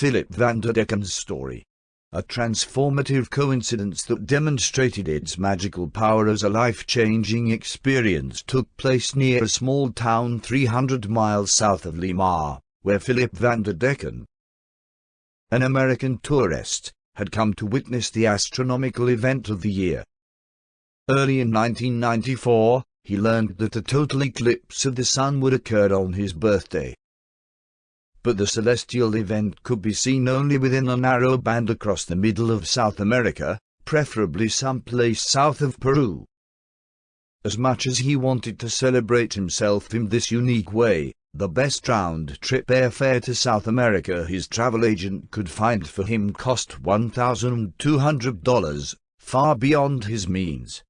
Phillip Vanderdecken's story. A transformative coincidence that demonstrated its magical power as a life-changing experience took place near a small town 300 miles south of Lima, where Phillip Vanderdecken, an American tourist, had come to witness the astronomical event of the year. Early in 1994, he learned that a total eclipse of the sun would occur on his birthday. But the celestial event could be seen only within a narrow band across the middle of South America, preferably someplace south of Peru. As much as he wanted to celebrate himself in this unique way, the best round-trip airfare to South America his travel agent could find for him cost $1,200, far beyond his means.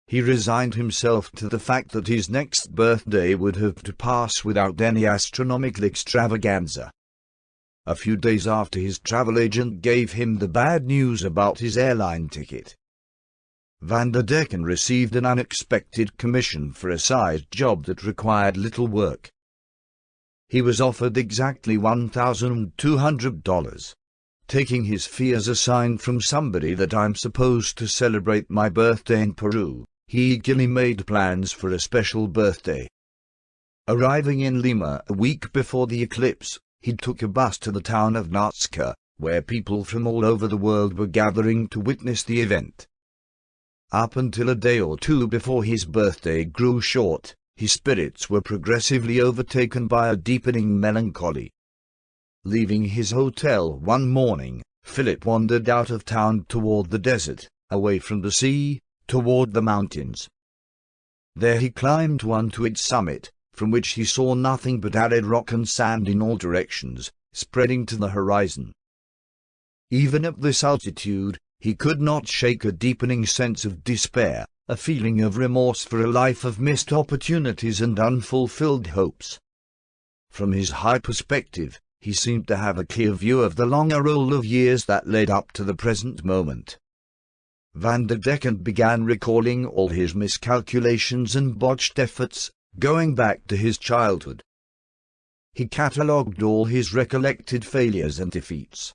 He resigned himself to the fact that his next birthday would have to pass without any astronomical extravaganza. A few days after his travel agent gave him the bad news about his airline ticket, Vanderdecken received an unexpected commission for a side job that required little work. He was offered exactly $1,200. Taking his fee as a sign from somebody that I'm supposed to celebrate my birthday in Peru, he eagerly made plans for a special birthday. Arriving in Lima a week before the eclipse, he took a bus to the town of Nazca, where people from all over the world were gathering to witness the event. Up until a day or two before his birthday grew short, his spirits were progressively overtaken by a deepening melancholy. Leaving his hotel one morning, Phillip wandered out of town toward the desert, away from the sea, toward the mountains. There he climbed to its summit, from which he saw nothing but arid rock and sand in all directions, spreading to the horizon. Even at this altitude, he could not shake a deepening sense of despair, a feeling of remorse for a life of missed opportunities and unfulfilled hopes. From his high perspective, he seemed to have a clear view of the longer roll of years that led up to the present moment. Vanderdecken began recalling all his miscalculations and botched efforts, going back to his childhood. He catalogued all his recollected failures and defeats.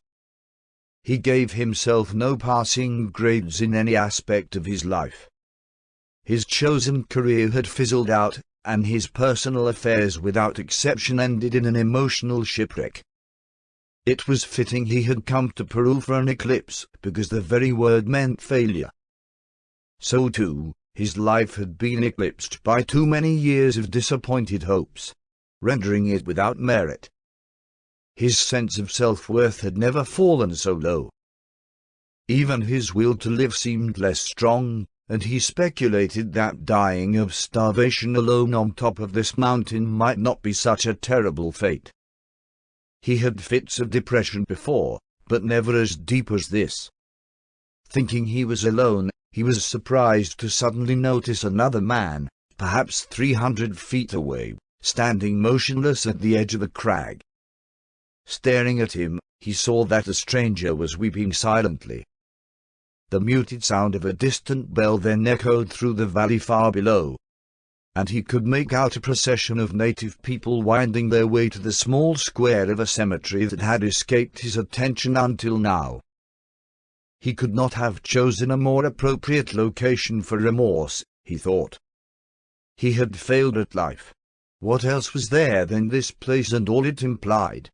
He gave himself no passing grades in any aspect of his life. His chosen career had fizzled out, and his personal affairs without exception ended in an emotional shipwreck. It was fitting he had come to Peru for an eclipse, because the very word meant failure. So too, his life had been eclipsed by too many years of disappointed hopes, rendering it without merit. His sense of self-worth had never fallen so low. Even his will to live seemed less strong, and he speculated that dying of starvation alone on top of this mountain might not be such a terrible fate. He had fits of depression before, but never as deep as this. Thinking he was alone, he was surprised to suddenly notice another man, perhaps 300 feet away, standing motionless at the edge of a crag. Staring at him, he saw that the stranger was weeping silently. The muted sound of a distant bell then echoed through the valley far below, and he could make out a procession of native people winding their way to the small square of a cemetery that had escaped his attention until now. He could not have chosen a more appropriate location for remorse, he thought. He had failed at life. What else was there than this place and all it implied?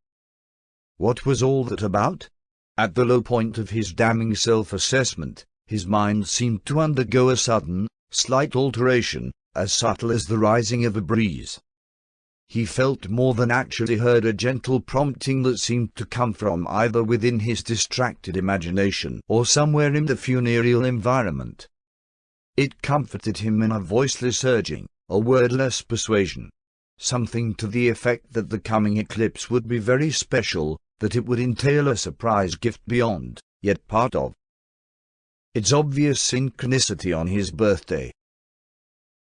What was all that about? At the low point of his damning self-assessment, his mind seemed to undergo a sudden, slight alteration, as subtle as the rising of a breeze. He felt more than actually heard a gentle prompting that seemed to come from either within his distracted imagination or somewhere in the funereal environment. It comforted him in a voiceless urging, a wordless persuasion. Something to the effect that the coming eclipse would be very special, that it would entail a surprise gift beyond, yet part of, its obvious synchronicity on his birthday.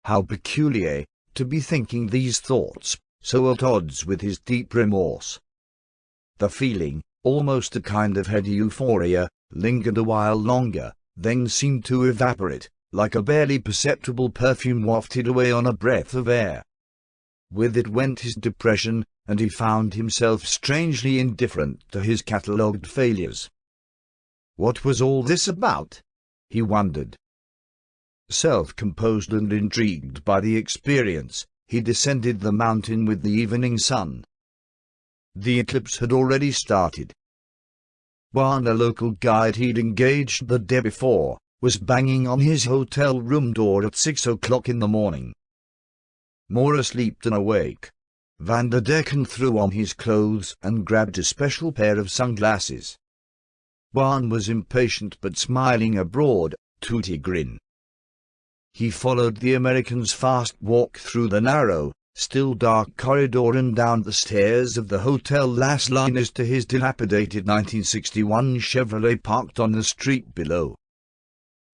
How peculiar, to be thinking these thoughts, so at odds with his deep remorse. The feeling, almost a kind of heady euphoria, lingered a while longer, then seemed to evaporate, like a barely perceptible perfume wafted away on a breath of air. With it went his depression, and he found himself strangely indifferent to his catalogued failures. What was all this about? He wondered. Self-composed and intrigued by the experience, he descended the mountain with the evening sun. The eclipse had already started. Juan, a local guide he'd engaged the day before, was banging on his hotel room door at 6 o'clock in the morning. More asleep than awake, Vanderdecken threw on his clothes and grabbed a special pair of sunglasses. Juan was impatient but smiling a broad, toothy grin. He followed the American's fast walk through the narrow, still dark corridor and down the stairs of the Hotel Las Linas to his dilapidated 1961 Chevrolet parked on the street below.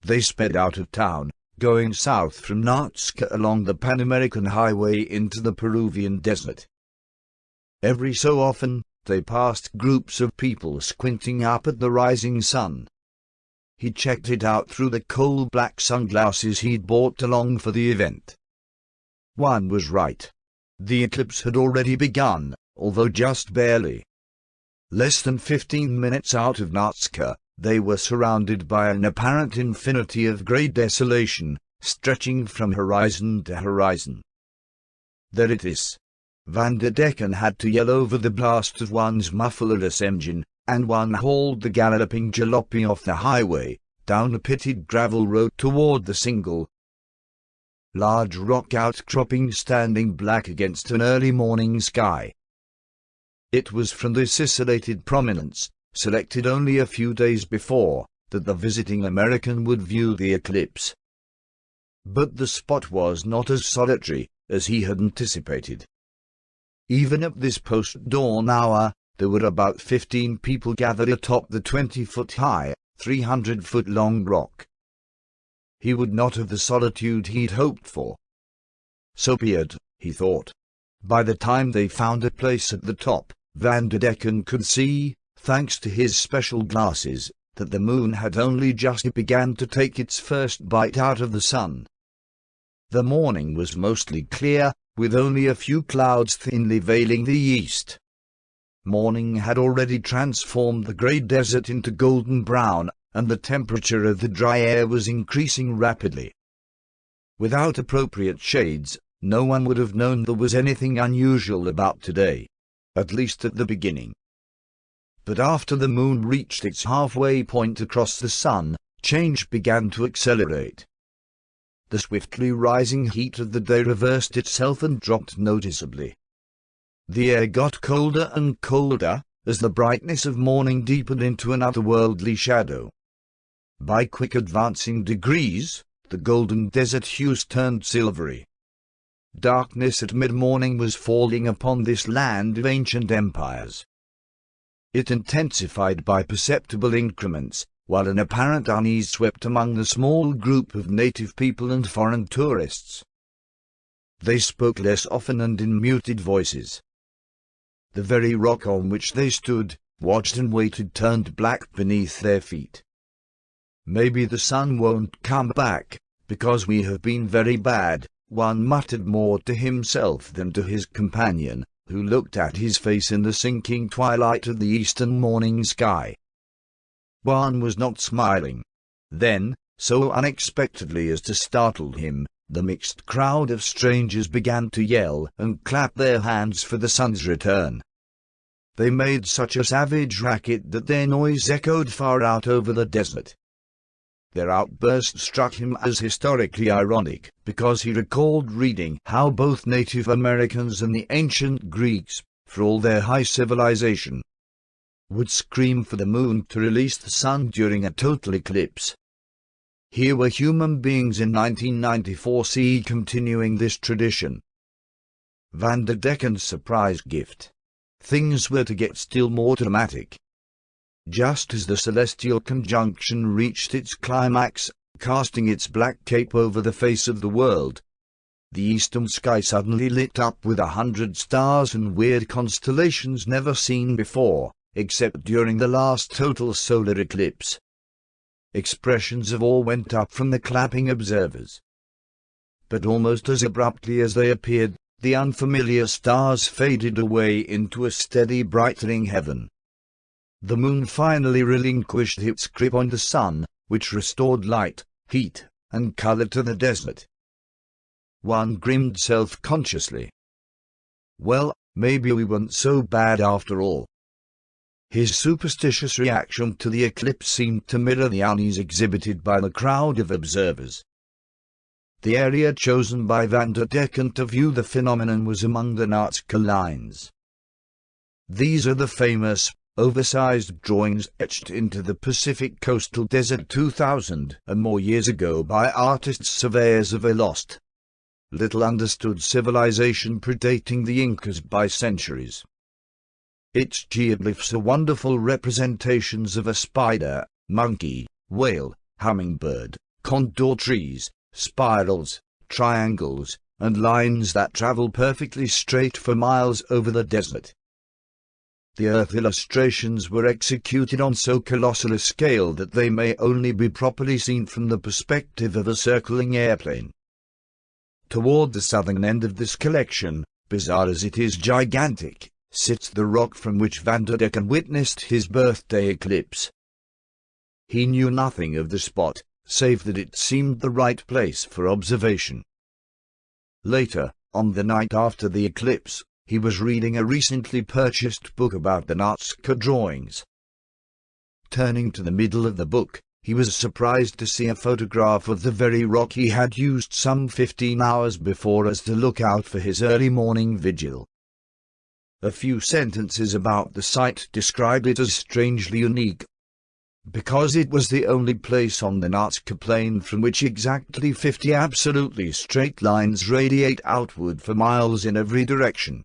They sped out of town, going south from Nazca along the Pan-American Highway into the Peruvian desert. Every so often, they passed groups of people squinting up at the rising sun. He checked it out through the coal-black sunglasses he'd bought along for the event. One was right. The eclipse had already begun, although just barely. Less than 15 minutes out of Nazca, they were surrounded by an apparent infinity of grey desolation, stretching from horizon to horizon. There it is. Vanderdecken had to yell over the blast of one's mufflerless engine, and one hauled the galloping jalopy off the highway, down a pitted gravel road toward the single, large rock outcropping standing black against an early morning sky. It was from this isolated prominence, selected only a few days before, that the visiting American would view the eclipse. But the spot was not as solitary as he had anticipated. Even at this post-dawn hour, there were about 15 people gathered atop the 20-foot-high, 300-foot-long rock. He would not have the solitude he'd hoped for. So be it, he thought. By the time they found a place at the top, Vanderdecken could see, thanks to his special glasses, that the moon had only just begun to take its first bite out of the sun. The morning was mostly clear, with only a few clouds thinly veiling the east. Morning had already transformed the grey desert into golden brown, and the temperature of the dry air was increasing rapidly. Without appropriate shades, no one would have known there was anything unusual about today, at least at the beginning. But after the moon reached its halfway point across the sun, change began to accelerate. The swiftly rising heat of the day reversed itself and dropped noticeably. The air got colder and colder, as the brightness of morning deepened into an otherworldly shadow. By quick advancing degrees, the golden desert hues turned silvery. Darkness at mid-morning was falling upon this land of ancient empires. It intensified by perceptible increments, while an apparent unease swept among the small group of native people and foreign tourists. They spoke less often and in muted voices. The very rock on which they stood, watched and waited, turned black beneath their feet. "Maybe the sun won't come back, because we have been very bad," one muttered more to himself than to his companion, who looked at his face in the sinking twilight of the eastern morning sky. Juan was not smiling. Then, so unexpectedly as to startle him, the mixed crowd of strangers began to yell and clap their hands for the sun's return. They made such a savage racket that their noise echoed far out over the desert. Their outburst struck him as historically ironic, because he recalled reading how both Native Americans and the ancient Greeks, for all their high civilization, would scream for the moon to release the sun during a total eclipse. Here were human beings in 1994 CE continuing this tradition. Vanderdecken's surprise gift. Things were to get still more dramatic. Just as the celestial conjunction reached its climax, casting its black cape over the face of the world, the eastern sky suddenly lit up with 100 stars and weird constellations never seen before, except during the last total solar eclipse. Expressions of awe went up from the clapping observers. But almost as abruptly as they appeared, the unfamiliar stars faded away into a steady brightening heaven. The moon finally relinquished its grip on the sun, which restored light, heat, and color to the desert. One grinned self-consciously. Well, maybe we weren't so bad after all. His superstitious reaction to the eclipse seemed to mirror the unease exhibited by the crowd of observers. The area chosen by Vanderdecken to view the phenomenon was among the Nazca lines. These are the famous, oversized drawings etched into the Pacific coastal desert 2,000 and more years ago by artists surveyors of a lost, little understood civilization predating the Incas by centuries. Its geoglyphs are wonderful representations of a spider, monkey, whale, hummingbird, condor trees, spirals, triangles, and lines that travel perfectly straight for miles over the desert. The earth illustrations were executed on so colossal a scale that they may only be properly seen from the perspective of a circling airplane. Toward the southern end of this collection, bizarre as it is gigantic, sits the rock from which Vanderdecken witnessed his birthday eclipse. He knew nothing of the spot, save that it seemed the right place for observation. Later, on the night after the eclipse, he was reading a recently purchased book about the Nazca drawings. Turning to the middle of the book, he was surprised to see a photograph of the very rock he had used some 15 hours before as the lookout for his early morning vigil. A few sentences about the site described it as strangely unique, because it was the only place on the Nazca plain from which exactly 50 absolutely straight lines radiate outward for miles in every direction.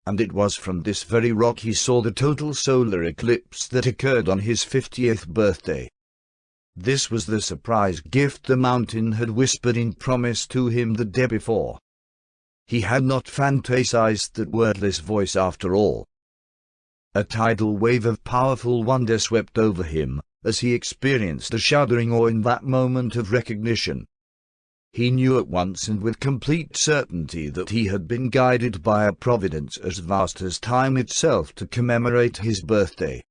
And it was from this very rock he saw the total solar eclipse that occurred on his 50th birthday. This was the surprise gift the mountain had whispered in promise to him the day before. He had not fantasized that wordless voice after all. A tidal wave of powerful wonder swept over him, as he experienced a shuddering awe in that moment of recognition. He knew at once and with complete certainty that he had been guided by a providence as vast as time itself to commemorate his birthday.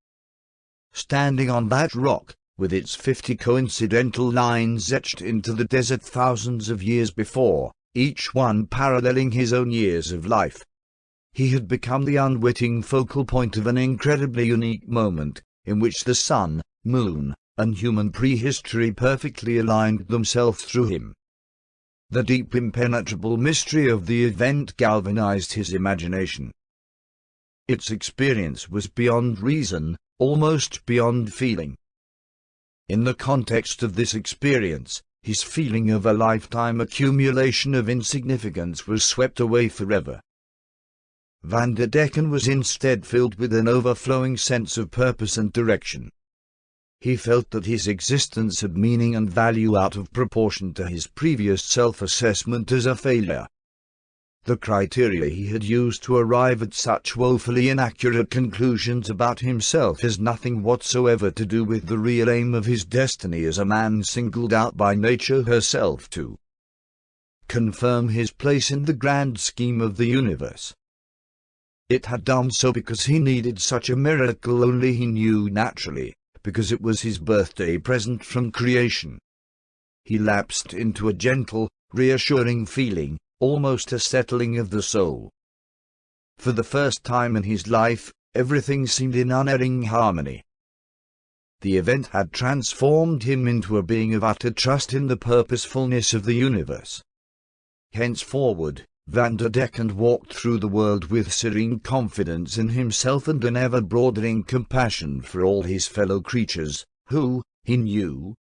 Standing on that rock, with its 50 coincidental lines etched into the desert thousands of years before, each one paralleling his own years of life, he had become the unwitting focal point of an incredibly unique moment, in which the sun, moon, and human prehistory perfectly aligned themselves through him. The deep impenetrable mystery of the event galvanized his imagination. Its experience was beyond reason, almost beyond feeling. In the context of this experience, his feeling of a lifetime accumulation of insignificance was swept away forever. Vanderdecken was instead filled with an overflowing sense of purpose and direction. He felt that his existence had meaning and value out of proportion to his previous self-assessment as a failure. The criteria he had used to arrive at such woefully inaccurate conclusions about himself has nothing whatsoever to do with the real aim of his destiny as a man singled out by nature herself to confirm his place in the grand scheme of the universe. It had done so because he needed such a miracle only he knew naturally, because it was his birthday present from creation. He lapsed into a gentle, reassuring feeling, almost a settling of the soul. For the first time in his life, everything seemed in unerring harmony. The event had transformed him into a being of utter trust in the purposefulness of the universe. Henceforward, Vanderdecken walked through the world with serene confidence in himself and an ever-broadening compassion for all his fellow creatures, who, he knew,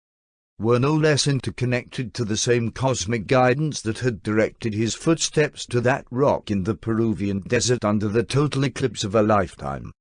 were no less interconnected to the same cosmic guidance that had directed his footsteps to that rock in the Peruvian desert under the total eclipse of a lifetime.